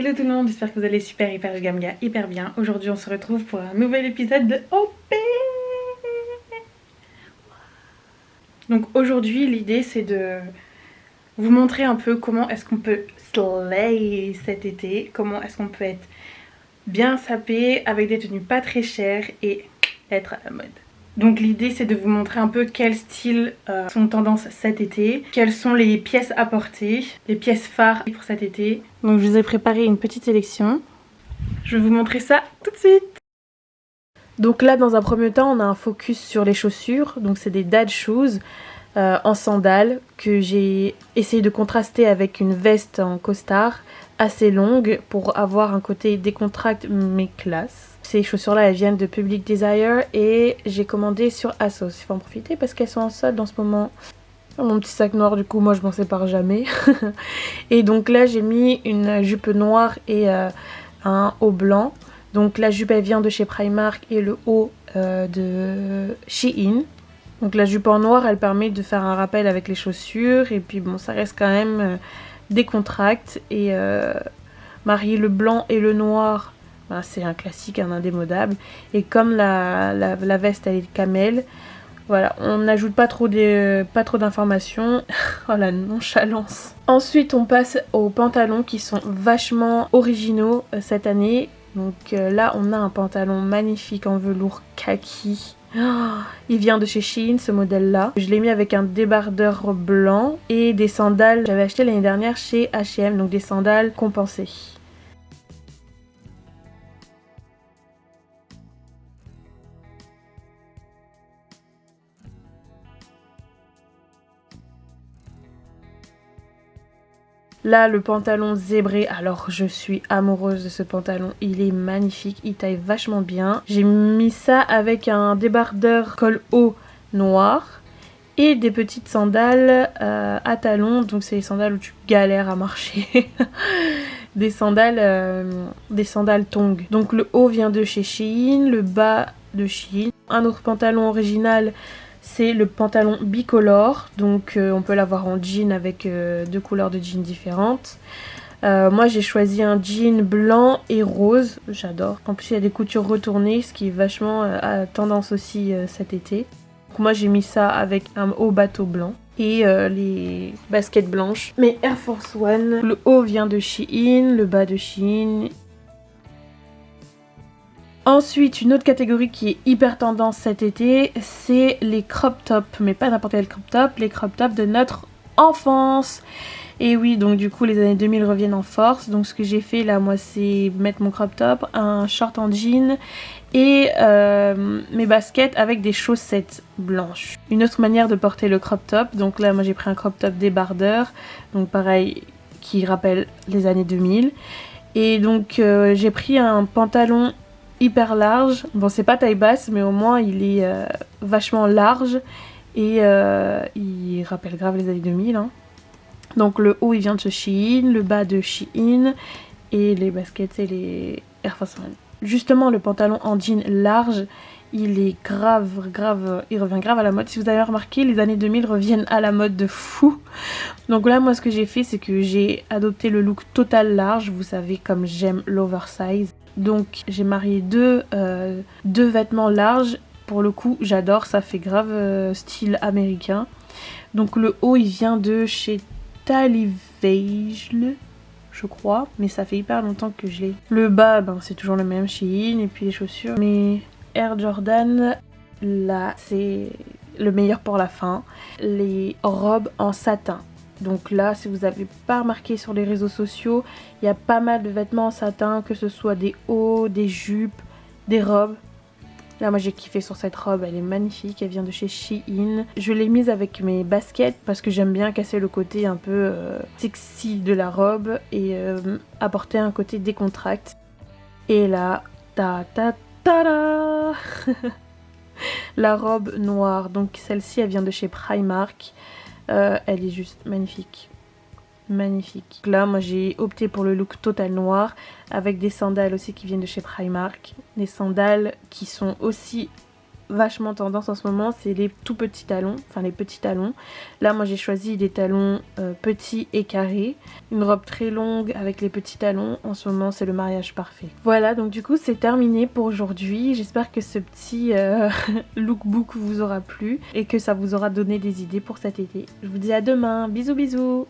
Hello tout le monde, j'espère que vous allez super, hyper bien. Aujourd'hui on se retrouve pour un nouvel épisode de OP. Donc aujourd'hui l'idée c'est de vous montrer un peu comment est-ce qu'on peut slay cet été, comment est-ce qu'on peut être bien sapé avec des tenues pas très chères et être à la mode. Donc l'idée c'est de vous montrer un peu quels styles sont tendance cet été, quelles sont les pièces à porter, les pièces phares pour cet été. Donc je vous ai préparé une petite sélection. Je vais vous montrer ça tout de suite. Donc là dans un premier temps on a un focus sur les chaussures, donc c'est des dad shoes en sandales que j'ai essayé de contraster avec une veste en costard assez longue pour avoir un côté décontracté mais classe. Ces chaussures là elles viennent de Public Desire et j'ai commandé sur ASOS. Il faut en profiter parce qu'elles sont en solde en ce moment. Mon petit sac noir du coup moi je m'en sépare jamais. Et donc là j'ai mis une jupe noire et un haut blanc. Donc la jupe elle vient de chez Primark et le haut de Shein. Donc la jupe en noir elle permet de faire un rappel avec les chaussures et puis bon ça reste quand même décontracté et marier le blanc et le noir ben, c'est un classique, un indémodable. Et comme la veste elle est camel, voilà, on n'ajoute pas trop d'informations. Oh la nonchalance. Ensuite on passe aux pantalons qui sont vachement originaux cette année. Donc là on a un pantalon magnifique en velours kaki. Oh, il vient de chez Shein ce modèle là. Je l'ai mis avec un débardeur blanc et des sandales. J'avais acheté l'année dernière chez H&M, donc des sandales compensées. Là le pantalon zébré, alors je suis amoureuse de ce pantalon, il est magnifique, il taille vachement bien. J'ai mis ça avec un débardeur col haut noir et des petites sandales à talons, donc c'est les sandales où tu galères à marcher. des sandales tongs. Donc le haut vient de chez Shein, le bas de Shein. Un autre pantalon original c'est le pantalon bicolore, donc on peut l'avoir en jean avec deux couleurs de jean différentes. Moi j'ai choisi un jean blanc et rose, j'adore. En plus il y a des coutures retournées, ce qui est vachement à tendance aussi cet été. Donc moi j'ai mis ça avec un haut bateau blanc et les baskets blanches. Mes Air Force One, le haut vient de Shein, le bas de Shein. Ensuite, une autre catégorie qui est hyper tendance cet été, c'est les crop tops, mais pas n'importe quel crop top, les crop tops de notre enfance. Et oui, donc du coup les années 2000 reviennent en force, donc ce que j'ai fait là moi c'est mettre mon crop top, un short en jean et mes baskets avec des chaussettes blanches. Une autre manière de porter le crop top, donc là moi j'ai pris un crop top débardeur, donc pareil qui rappelle les années 2000. Et donc j'ai pris un pantalon hyper large, bon c'est pas taille basse mais au moins il est vachement large et il rappelle grave les années 2000 hein. Donc le haut il vient de Shein, le bas de Shein et les baskets c'est les Air Force One. Justement le pantalon en jean large il est il revient grave à la mode. Si vous avez remarqué les années 2000 reviennent à la mode de fou. Donc là moi ce que j'ai fait c'est que j'ai adopté le look total large, vous savez comme j'aime l'oversize. Donc j'ai marié deux vêtements larges, pour le coup j'adore, ça fait grave style américain. Donc le haut il vient de chez Talivage, je crois, mais ça fait hyper longtemps que je l'ai. Le bas ben, c'est toujours le même Shein et puis les chaussures. Mes Air Jordan, là c'est le meilleur pour la fin, les robes en satin. Donc là, si vous n'avez pas remarqué sur les réseaux sociaux, il y a pas mal de vêtements en satin, que ce soit des hauts, des jupes, des robes. Là, moi j'ai kiffé sur cette robe, elle est magnifique, elle vient de chez Shein. Je l'ai mise avec mes baskets parce que j'aime bien casser le côté un peu sexy de la robe et apporter un côté décontracté. Et là, la robe noire, donc celle-ci elle vient de chez Primark. Elle est juste magnifique. Magnifique. Là moi j'ai opté pour le look total noir avec des sandales aussi qui viennent de chez Primark. Des sandales qui sont aussi vachement tendance en ce moment, c'est les tout petits talons, enfin les petits talons. Là moi j'ai choisi des talons petits et carrés, une robe très longue avec les petits talons. En ce moment c'est le mariage parfait. Voilà, donc du coup c'est terminé pour aujourd'hui. J'espère que ce petit lookbook vous aura plu et que ça vous aura donné des idées pour cet été. Je vous dis à demain, bisous bisous.